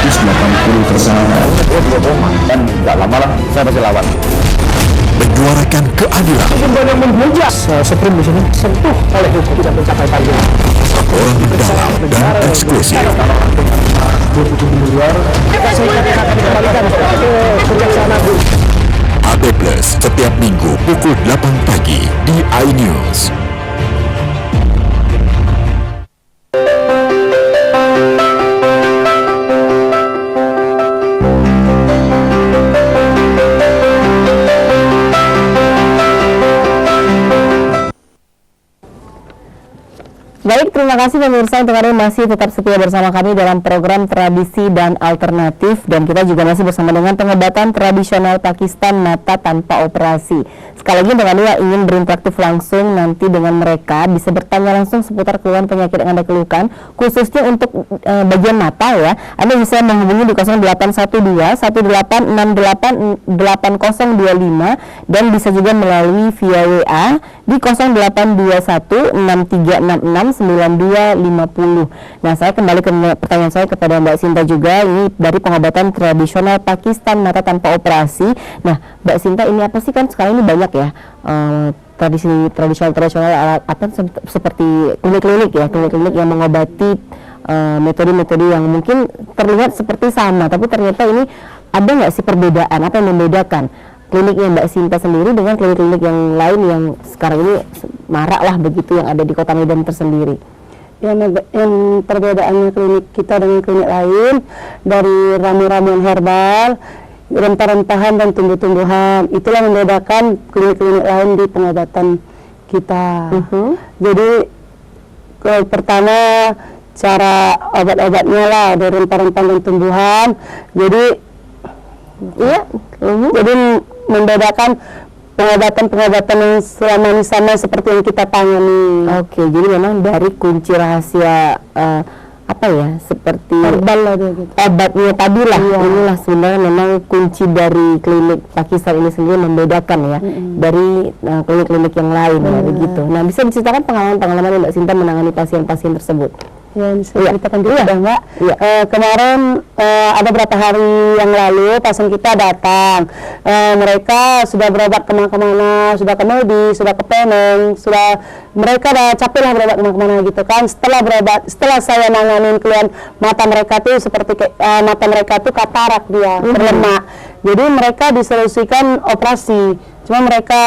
280 tersangka. Dan nggak lama lah saya masih lawan. Menyuarakan keadilan. Yang menghujat Supreme di sini sentuh oleh hukum tidak mencapai target. Orang mendalam dan eksklusif. 27 miliar. Saya akan dikembalikan ke Kejaksaan Agung. AB Plus setiap minggu pukul 8 pagi di iNews. Baik, terima kasih pemirsa untuk Anda masih tetap setia bersama kami dalam program Tradisi dan Alternatif, dan kita juga masih bersama dengan pengobatan tradisional Pakistan mata tanpa operasi. Sekali lagi untuk Anda yang ingin berinteraktif langsung nanti dengan mereka, bisa bertanya langsung seputar keluhan penyakit yang Anda keluhkan, khususnya untuk bagian mata ya. Anda bisa menghubungi di 0812 1868 8025 dan bisa juga melalui via WA di 0821 6366 9250. Nah, saya kembali ke pertanyaan saya kepada Mbak Sinta juga, ini dari pengobatan tradisional Pakistan mata tanpa operasi. Nah, Mbak Sinta, ini apa sih, kan sekarang ini banyak ya tradisi tradisional apa seperti klinik-klinik ya, klinik-klinik yang mengobati metode-metode yang mungkin terlihat seperti sama, tapi ternyata ini ada nggak sih perbedaan? Apa yang membedakan kliniknya Mbak Sinta sendiri dengan klinik-klinik yang lain yang sekarang ini marak lah begitu, yang ada di Kota Medan tersendiri? Yang perbedaannya klinik kita dengan klinik lain, dari ramu-ramuan herbal, rempah-rempahan dan tumbuh-tumbuhan, itulah membedakan klinik-klinik lain di pengobatan kita. Jadi pertama cara obat-obatnya lah dari rempah-rempahan dan tumbuhan. Jadi jadi membedakan pengobatan yang selama ini sama seperti yang kita tangani. Oke, jadi memang dari kunci rahasia apa ya, seperti herbal lah gitu. Obatnya tadi lah, inilah sebenarnya memang kunci dari klinik Pakistan ini sendiri membedakan ya dari klinik-klinik yang lain ya, begitu. Nah, bisa diceritakan pengalaman Mbak Sinta menangani pasien-pasien tersebut? Ya, bisa ceritakan juga Mbak. Kemarin ada beberapa hari yang lalu pasien kita datang, mereka sudah berobat kemana-mana, sudah ke Medi, sudah ke Penang, mereka udah capek lah berobat kemana-mana gitu kan. Setelah saya nanganin keluhan mata mereka tuh seperti mata mereka tuh katarak dia, berlemak. Jadi mereka disolusikan operasi, cuma mereka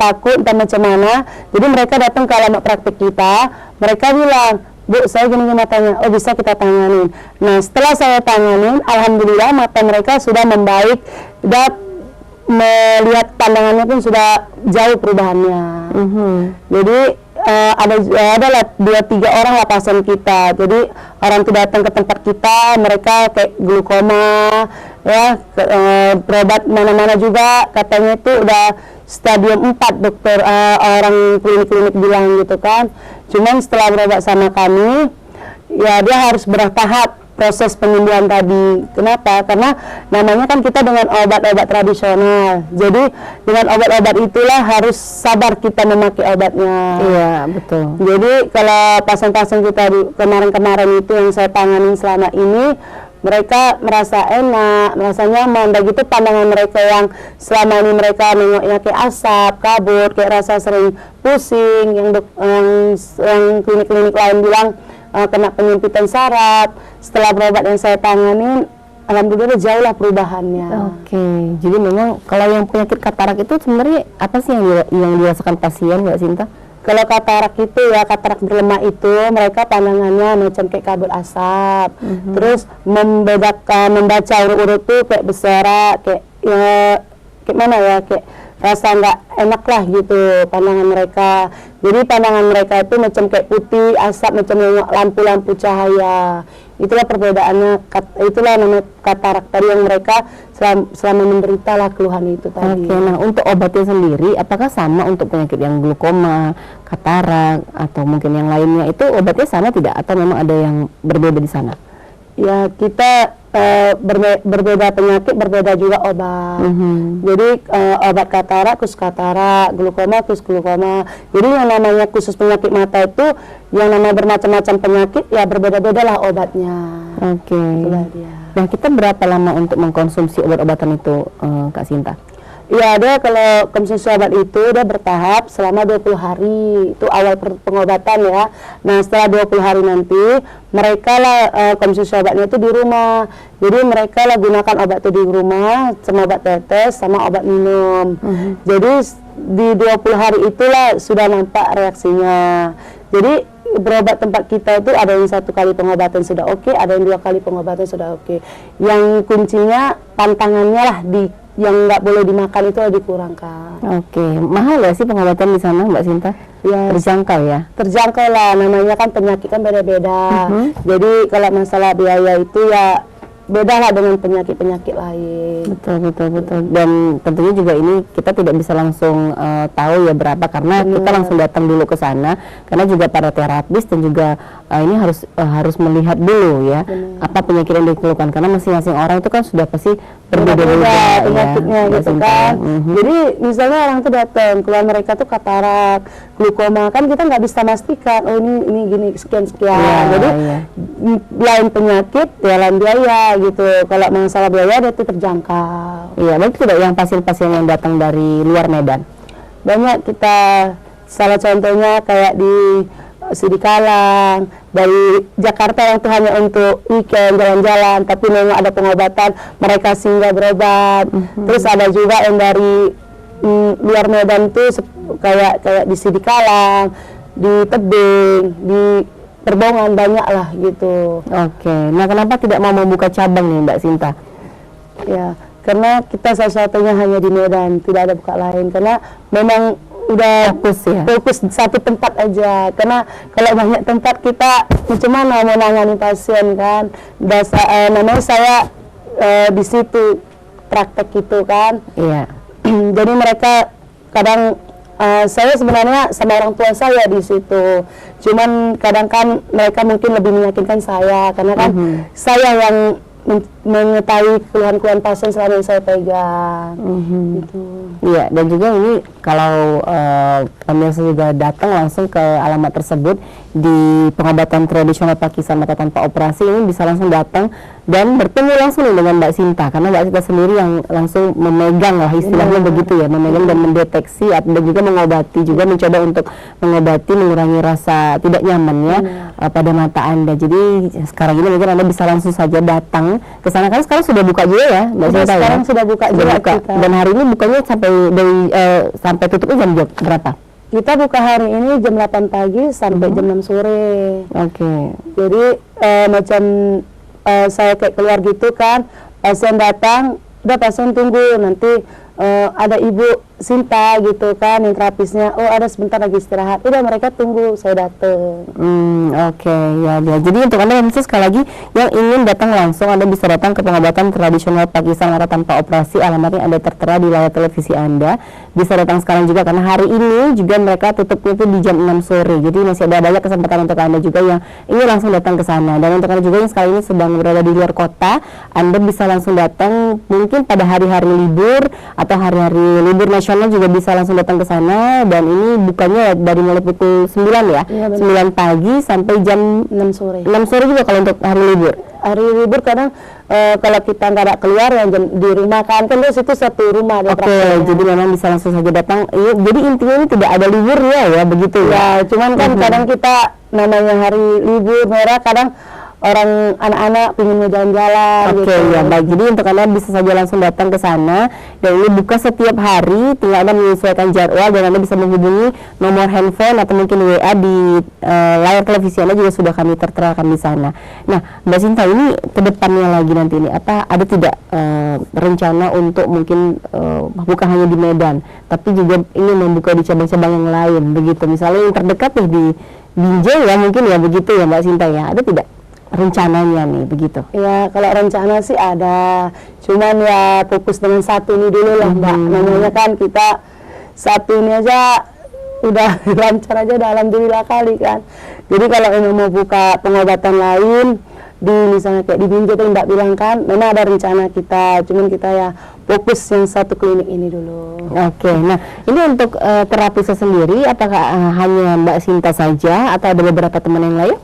takut dan macam mana. Jadi mereka datang ke alamat praktik kita, mereka bilang, Bu, saya gini matanya, oh bisa kita tanganin. Nah, setelah saya tanganin, alhamdulillah mata mereka sudah membaik dan melihat pandangannya pun sudah jauh perubahannya. Jadi adalah 2-3 orang lah pasien kita. Jadi orang itu datang ke tempat kita, mereka kayak glukoma, ya, berobat mana-mana juga, katanya itu udah stadium 4 dokter, orang klinik-klinik bilang gitu kan. Cuman setelah berobat sama kami, ya dia harus bertahap proses penyembuhan tadi. Kenapa? Karena namanya kan kita dengan obat-obat tradisional. Jadi dengan obat-obat itulah harus sabar kita memakai obatnya. Iya, betul. Jadi kalau pasien-pasien kita kemarin-kemarin itu yang saya tangani selama ini, mereka merasa enak, merasa nyaman. Begitu pandangan mereka yang selama ini mereka nengoknya kayak asap, kabut, kayak rasa sering pusing, yang klinik-klinik lain bilang kena penyempitan saraf. Setelah berobat yang saya tangani, alhamdulillah jauh lah perubahannya. Oke, jadi memang kalau yang penyakit katarak itu sebenarnya apa sih yang dirasakan pasien, Mbak Sinta? Kalau katarak itu ya, katarak berlemak itu mereka pandangannya macam kayak kabut asap, terus membaca urut-urut tuh kayak berserak, kayak mana ya, kayak rasa nggak enak lah gitu pandangan mereka. Jadi pandangan mereka itu macam kayak putih, asap, macam lampu-lampu cahaya. Itulah perbedaannya, itulah namanya katarak tadi yang mereka selama menderita lah keluhan itu tadi. Oke, nah untuk obatnya sendiri, apakah sama untuk penyakit yang glukoma, katarak, atau mungkin yang lainnya, itu obatnya sama tidak? Atau memang ada yang berbeda di sana? Ya, kita berbeda penyakit, berbeda juga obat. Jadi obat katarak, khusus katarak, glukoma, khusus glukoma. Jadi yang namanya khusus penyakit mata itu, yang namanya bermacam-macam penyakit, ya berbeda-beda lah obatnya. Oke. Itulah dia. Nah, kita berapa lama untuk mengkonsumsi obat-obatan itu, Kak Sinta? Ya, ada kalau konsumsi obat itu udah bertahap selama 20 hari. Itu awal pengobatan ya. Nah, setelah 20 hari nanti mereka lah konsumsi obatnya itu di rumah. Jadi mereka lah gunakan obat itu di rumah, sama obat tetes, sama obat minum. Jadi di 20 hari itulah sudah nampak reaksinya. Jadi berobat tempat kita itu ada yang 1 kali pengobatan sudah oke, ada yang 2 kali pengobatan sudah oke. Yang kuncinya pantangannya lah yang nggak boleh dimakan itu dikurangkan. Oke, mahal ya sih pengobatan di sana, Mbak Sinta? Ya, terjangkau ya? Terjangkau lah, namanya kan penyakit kan beda-beda. Jadi kalau masalah biaya itu ya beda lah dengan penyakit-penyakit lain. Betul. Dan tentunya juga ini kita tidak bisa langsung tahu ya berapa, karena kita langsung datang dulu ke sana, karena juga para terapis dan juga ini harus melihat dulu ya apa penyakit yang dikeluhkan, karena masing-masing orang itu kan sudah pasti berbeda-beda penyakitnya ya, gitu kan. Jadi misalnya orang tuh datang, keluar mereka tuh katarak, glukoma, kan kita nggak bisa pastikan oh ini gini sekian. Jadi lain penyakit ya lain biaya gitu. Kalau masalah biaya itu terjangkau. Iya, baik. Tidak yang pasien-pasien yang datang dari luar Medan? Banyak kita, salah contohnya kayak di Sidikalang, dari Jakarta yang tuh hanya untuk weekend jalan-jalan, tapi memang ada pengobatan mereka singgah berobat. Terus ada juga yang dari luar Medan tuh kayak di Sidikalang, di Tebing, di Perbongan, banyak lah gitu. Oke, nah kenapa tidak mau membuka cabang nih Mbak Sinta? Ya, karena kita satu-satunya hanya di Medan, tidak ada buka lain, karena memang udah fokus satu tempat aja. Karena kalau banyak tempat kita macam mana mau nangani pasien kan. Namanya saya di situ praktek gitu kan. Iya. Jadi mereka kadang saya sebenarnya sama orang tua saya di situ. Cuman kadang kan mereka mungkin lebih meyakinkan saya, karena kan saya yang mengetahui keluhan-keluhan pasien selama yang saya pegang. Gitu. Iya, dan juga ini kalau pemirsa juga datang langsung ke alamat tersebut di pengobatan tradisional Pakistan mata tanpa operasi, ini bisa langsung datang dan bertemu langsung dengan Mbak Sinta, karena Mbak Sinta sendiri yang langsung memegang lah istilahnya begitu ya, memegang dan mendeteksi dan juga mengobati, juga mencoba untuk mengobati, mengurangi rasa tidak nyamannya pada mata Anda. Jadi sekarang ini mungkin Anda bisa langsung saja datang ke sana, karena sekarang sudah buka juga ya Mbak Sinta. Sekarang sudah buka juga kita. Dan hari ini bukanya sampai tutupnya jam berapa? Kita buka hari ini jam 8 pagi sampai jam 6 sore. Oke. Jadi macam saya kayak keluar gitu kan, pasien datang, udah pasien tunggu, nanti ada Ibu Sinta gitu kan yang terapisnya, oh ada sebentar lagi istirahat, udah mereka tunggu, saya datang. Oke, ya. Jadi untuk Anda yang sekali lagi yang ingin datang langsung, Anda bisa datang ke pengobatan tradisional Pakistan mata tanpa operasi, alamatnya ada tertera di layar televisi Anda. Bisa datang sekarang juga, karena hari ini juga mereka tutupnya itu di jam 6 sore. Jadi masih ada banyak kesempatan untuk Anda juga yang ingin langsung datang ke sana. Dan untuk Anda juga yang sekali ini sedang berada di luar kota, Anda bisa langsung datang mungkin pada hari-hari libur atau hari-hari libur nasional juga bisa langsung datang ke sana. Dan ini bukanya dari mulai pukul 9 ya, 9 pagi sampai jam 6 sore. 6 sore juga kalau untuk hari libur. Hari libur kadang kalau kita nggak ada keluar ya di rumah kan di situ satu rumah. Oke, jadi memang bisa langsung saja datang. Jadi intinya ini tidak ada liburnya ya, begitu ya. Cuman kan kadang kita namanya hari libur merah, kadang orang anak-anak pengen jalan-jalan. Oke, gitu. ya baik. Jadi untuk Anda bisa saja langsung datang ke sana, dan ini buka setiap hari. Tinggal Anda menyesuaikan jadwal dan Anda bisa menghubungi nomor handphone atau mungkin WA di layar televisi Anda juga sudah kami terterakan di sana. Nah, Mbak Sinta, ini ke depannya lagi nanti ini ada tidak rencana untuk mungkin bukan hanya di Medan, tapi juga ingin membuka di cabang-cabang yang lain begitu? Misalnya yang terdekat nih di Binjai ya, mungkin ya begitu ya Mbak Sinta ya. Ada tidak rencananya nih begitu? Ya, kalau rencana sih ada, cuman ya fokus dengan satu ini dulu lah Mbak. Namanya kan kita satu ini aja udah lancar aja, udah alhamdulillah kali kan. Jadi kalau ingin mau buka pengobatan lain di misalnya kayak di Binjai tuh Mbak bilang kan, memang ada rencana kita, cuman kita ya fokus yang satu klinik ini dulu. Oke, nah ini untuk terapisnya sendiri, apakah hanya Mbak Sinta saja atau ada beberapa teman yang lain?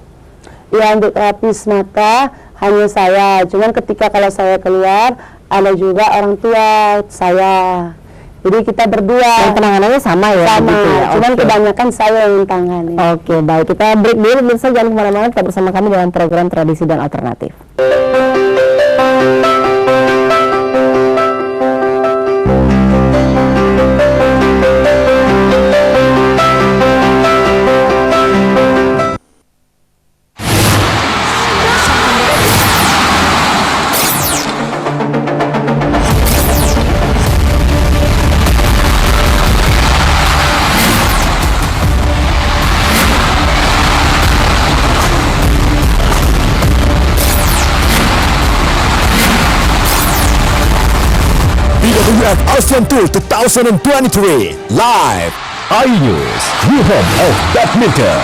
Ya, untuk terapis mata hanya saya. Cuman ketika kalau saya keluar, ada juga orang tua saya. Jadi kita berdua. Dan penanganannya sama ya? Sama, begitu ya? cuman Oke. kebanyakan saya yang tangani. Oke, baik. Kita break dulu, pemirsa. Jangan kemana-mana, tetap bersama kami dalam program Tradisi dan Alternatif. PWF ASEAN Tour 2023 live iNews, new home of badminton.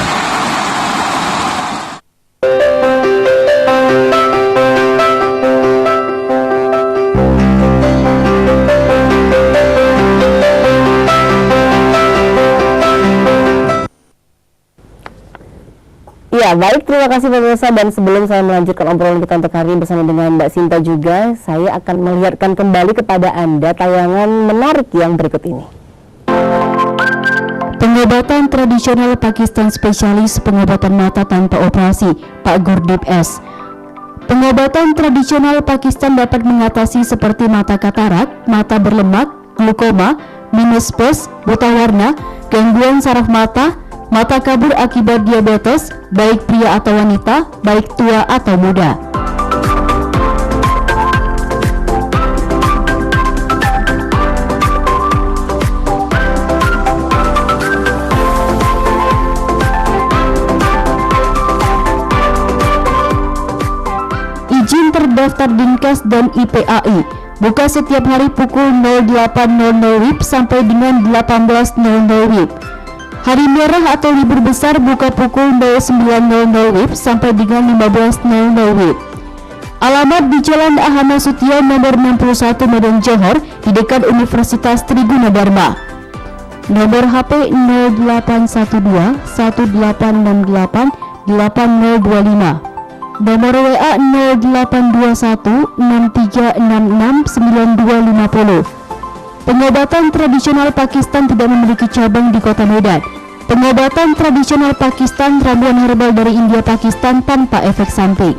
Ya, baik, terima kasih pemirsa. Dan sebelum saya melanjutkan obrolan kita untuk hari ini bersama dengan Mbak Sinta juga, saya akan melihatkan kembali kepada Anda tayangan menarik yang berikut ini. Pengobatan tradisional Pakistan spesialis pengobatan mata tanpa operasi, Pak Gurdip S. Pengobatan tradisional Pakistan dapat mengatasi seperti mata katarak, mata berlemak, glukoma, minus plus, buta warna, gangguan saraf mata, mata kabur akibat diabetes, baik pria atau wanita, baik tua atau muda. Izin terdaftar Dinkes dan IPAI buka setiap hari pukul 08.00 WIB sampai dengan 18.00 WIB. Hari merah atau libur besar buka pukul 09.00 WIB sampai dengan 15.00 WIB. Alamat di Jalan Ahmad Sution nomor 61 Medan Johor di dekat Universitas Triguna Dharma. Nomor HP 0812 1868 8025. Nomor WA 0821 6366 9250. Pengobatan tradisional Pakistan tidak memiliki cabang di kota Medan. Pengobatan tradisional Pakistan ramuan herbal dari India Pakistan tanpa efek samping.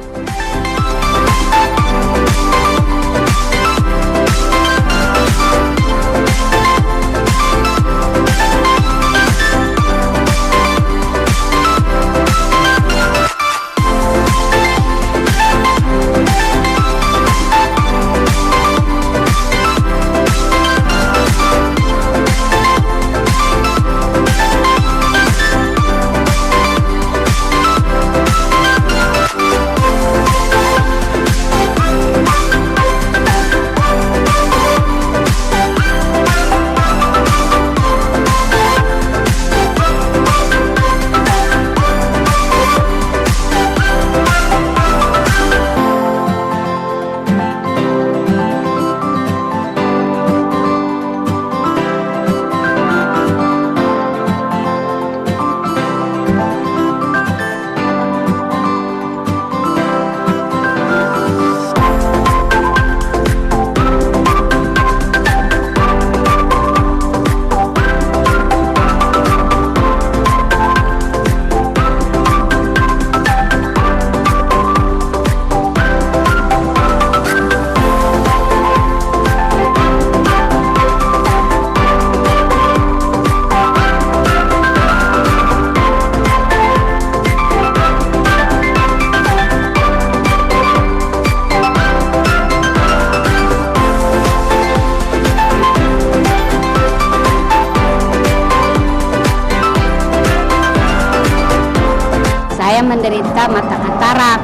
Saya menderita mata katarak.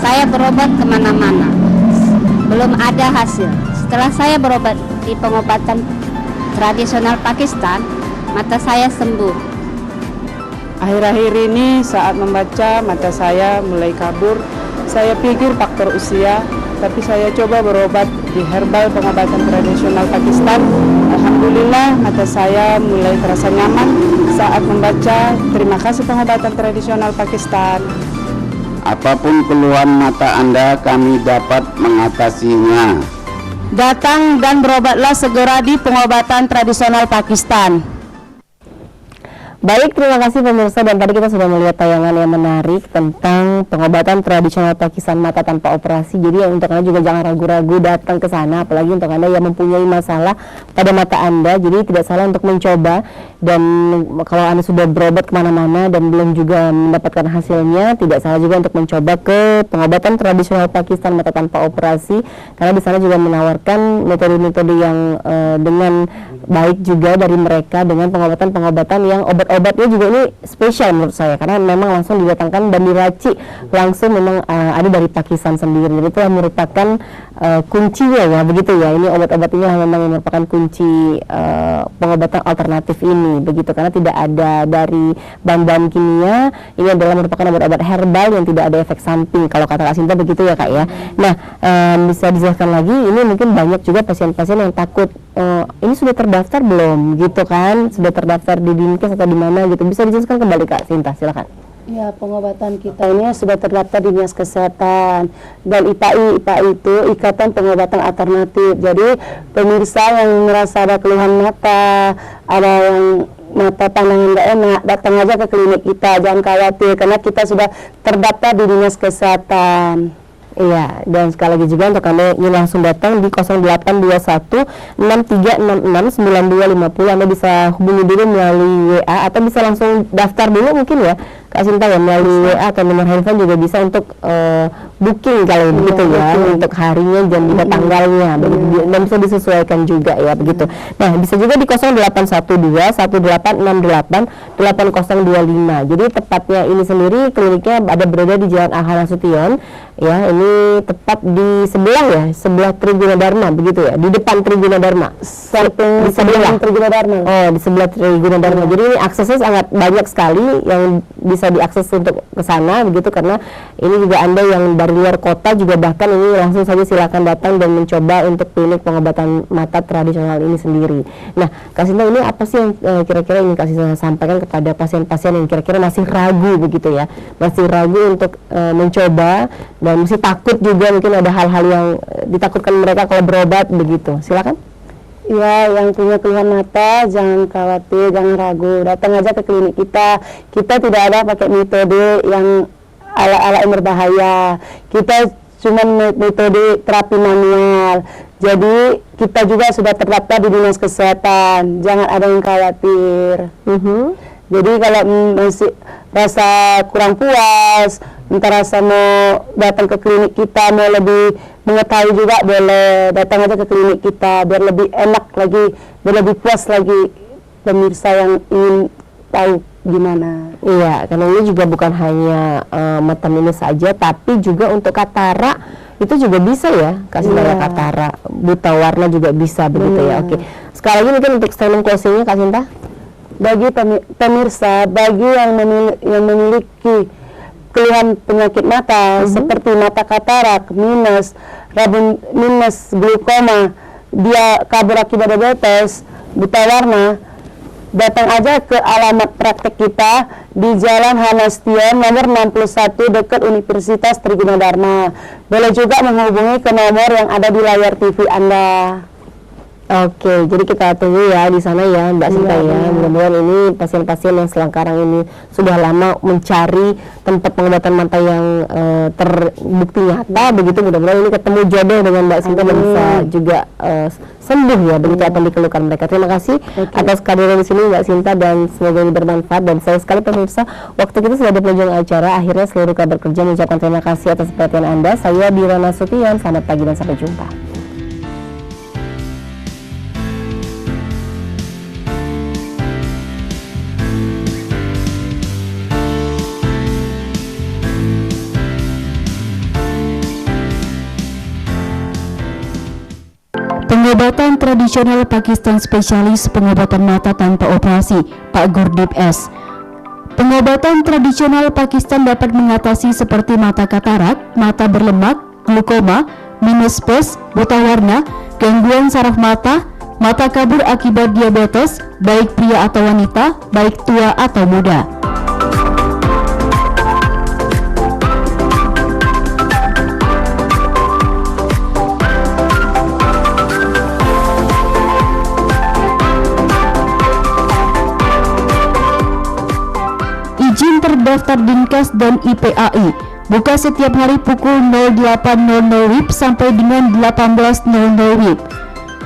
Saya berobat kemana-mana, belum ada hasil. Setelah saya berobat di pengobatan tradisional Pakistan, mata saya sembuh. Akhir-akhir ini saat membaca mata saya mulai kabur. Saya pikir faktor usia, tapi saya coba berobat di herbal pengobatan tradisional Pakistan. Alhamdulillah mata saya mulai terasa nyaman saat membaca. Terima kasih pengobatan tradisional Pakistan. Apapun keluhan mata Anda, kami dapat mengatasinya. Datang dan berobatlah segera di pengobatan tradisional Pakistan. Baik, terima kasih pemirsa, dan tadi kita sudah melihat tayangan yang menarik tentang pengobatan tradisional Pakistan mata tanpa operasi. Jadi untuk Anda juga jangan ragu-ragu datang ke sana, apalagi untuk Anda yang mempunyai masalah pada mata Anda. Jadi tidak salah untuk mencoba, dan kalau Anda sudah berobat kemana-mana dan belum juga mendapatkan hasilnya, tidak salah juga untuk mencoba ke pengobatan tradisional Pakistan mata tanpa operasi, karena di sana juga menawarkan metode-metode yang dengan baik juga dari mereka, dengan pengobatan-pengobatan yang obatnya juga ini spesial menurut saya, karena memang langsung didatangkan dan diracik langsung, memang ada dari Pakistan sendiri. Jadi itu merupakan kuncinya ya, begitu ya. Ini obat-obat ini memang merupakan kunci pengobatan alternatif ini, begitu, karena tidak ada dari bahan-bahan kimia. Ini adalah merupakan obat-obat herbal yang tidak ada efek samping, kalau kata Kak Sinta begitu ya Kak ya. Nah, bisa dijelaskan lagi, ini mungkin banyak juga pasien-pasien yang takut, ini sudah terdaftar belum gitu kan, sudah terdaftar di Dinkes atau di mana gitu, bisa dijelaskan kembali Kak Sinta, silakan. Ya, pengobatan kita ini sudah terdaftar di Dinas Kesehatan dan IPAI itu Ikatan Pengobatan Alternatif. Jadi pemirsa yang merasa ada keluhan mata, ada yang mata pandangan nggak enak, datang aja ke klinik kita, jangan khawatir karena kita sudah terdaftar di Dinas Kesehatan. Iya, dan sekali lagi juga untuk Anda ingin langsung datang di 0821 6366 9250, Anda bisa hubungi dulu melalui WA atau bisa langsung daftar dulu mungkin ya Kak Sinta ya, melalui WA atau nomor handphone juga bisa untuk booking kalau begitu ya, untuk harinya dan juga tanggalnya, begitu, dan bisa disesuaikan juga ya begitu. Nah, bisa juga di 0812 1868 8025. Jadi tepatnya ini sendiri kliniknya ada berada di Jalan Ahmad Nasution ya, ini tepat di sebelah ya, sebelah Triguna Dharma begitu ya, di depan Triguna Dharma. Samping di sebelah Triguna Dharma. Oh, di sebelah Triguna Dharma. Jadi ini aksesnya sangat banyak sekali yang bisa diakses untuk ke sana begitu, karena ini juga Anda yang dari luar kota juga bahkan ini langsung saja silakan datang dan mencoba untuk klinik pengobatan mata tradisional ini sendiri. Nah, Kak Sinta, ini apa sih yang kira-kira ingin Kak Sinta sampaikan kepada pasien-pasien yang kira-kira masih ragu begitu ya, masih ragu untuk mencoba dan masih takut juga, mungkin ada hal-hal yang ditakutkan mereka kalau berobat begitu, silakan. Ya, yang punya keluhan mata jangan khawatir, jangan ragu, datang aja ke klinik kita. Kita tidak ada pakai metode yang ala-ala yang berbahaya. Kita cuma metode terapi manual. Jadi kita juga sudah terdaftar di Dinas Kesehatan. Jangan ada yang khawatir. Jadi kalau masih rasa kurang puas, entah rasa mau datang ke klinik kita, mau lebih mengetahui juga, boleh datang aja ke klinik kita biar lebih enak lagi, biar lebih puas lagi pemirsa yang ingin tahu gimana. Iya, karena ini juga bukan hanya mata minus saja, tapi juga untuk katarak itu juga bisa ya, kasih tanda katarak, buta warna juga bisa begitu ya. Oke, sekali lagi mungkin untuk statement closingnya Kak Sinta. Bagi pemirsa, bagi yang memiliki keluhan penyakit mata seperti mata katarak, minus, glaukoma, dia kabur akibat diabetes, buta warna, datang aja ke alamat praktek kita di Jalan Hanastion nomor 61 dekat Universitas Triguna Dharma. Boleh juga menghubungi ke nomor yang ada di layar TV Anda. Oke, jadi kita tunggu ya di sana ya Mbak Sinta ya. Mudah-mudahan ini pasien-pasien yang sekarang ini sudah lama mencari tempat pengobatan mata yang terbukti nyata begitu, mudah-mudahan ini ketemu jodoh dengan Mbak Sinta dan bisa juga sembuh ya begitu apa yang dikeluhkan mereka. Terima kasih atas kehadiran di sini Mbak Sinta, dan semoga ini bermanfaat. Dan saya sekali pemirsa, waktu kita sudah di penghujung acara. Akhirnya seluruh kabar kerja mengucapkan terima kasih atas perhatian Anda. Saya Dira Nasution, selamat pagi dan sampai jumpa. Pengobatan tradisional Pakistan spesialis pengobatan mata tanpa operasi, Pak Gurdip S. Pengobatan tradisional Pakistan dapat mengatasi seperti mata katarak, mata berlemak, glaukoma, minus space, buta warna, gangguan saraf mata, mata kabur akibat diabetes, baik pria atau wanita, baik tua atau muda. terdaftar Dinkes dan IPAI. Buka setiap hari pukul 08.00 WIB sampai dengan 18.00 WIB.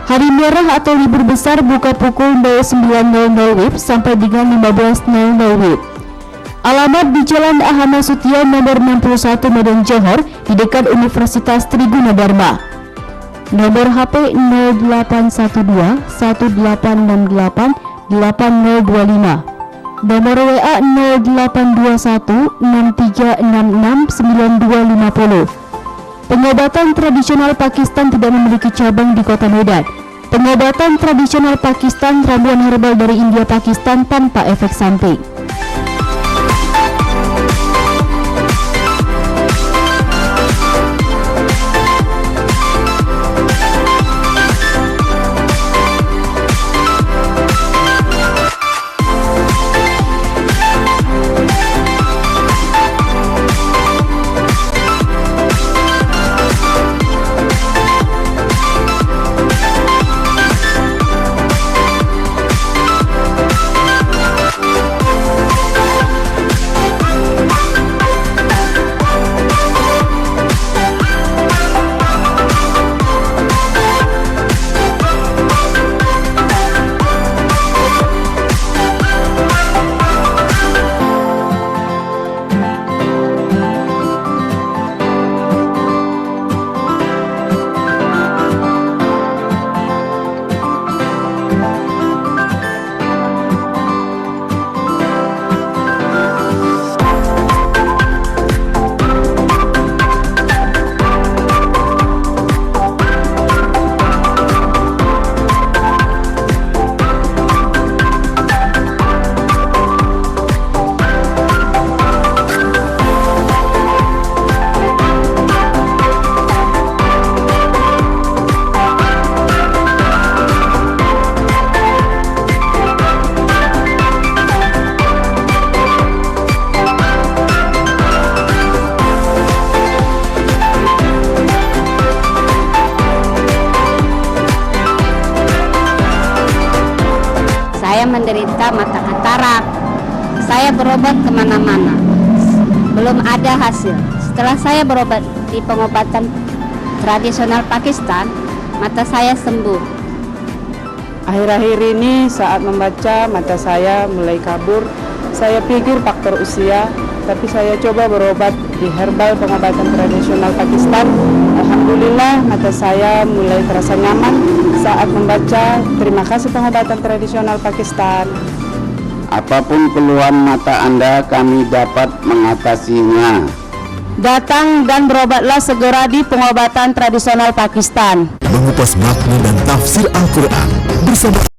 Hari merah atau libur besar buka pukul 09.00 WIB sampai dengan 15.00 WIB. Alamat di Jalan Ahana Sutia nomor 61 Medan Johor di dekat Universitas Triguna Dharma. Nomor HP 0812 1868 8025. Nomor WA 0821 6366 9250. Pengobatan tradisional Pakistan tidak memiliki cabang di Kota Medan. Pengobatan tradisional Pakistan, ramuan herbal dari India Pakistan tanpa efek samping. Saya menderita mata katarak. Saya berobat kemana-mana, belum ada hasil. Setelah saya berobat di pengobatan tradisional Pakistan, mata saya sembuh. Akhir-akhir ini saat membaca mata saya mulai kabur. Saya pikir faktor usia, tapi saya coba berobat di herbal pengobatan tradisional Pakistan. Alhamdulillah mata saya mulai terasa nyaman saat membaca. Terima kasih pengobatan tradisional Pakistan. Apapun keluhan mata Anda, kami dapat mengatasinya. Datang dan berobatlah segera di pengobatan tradisional Pakistan. Mengupas makna dan tafsir Al-Quran bersama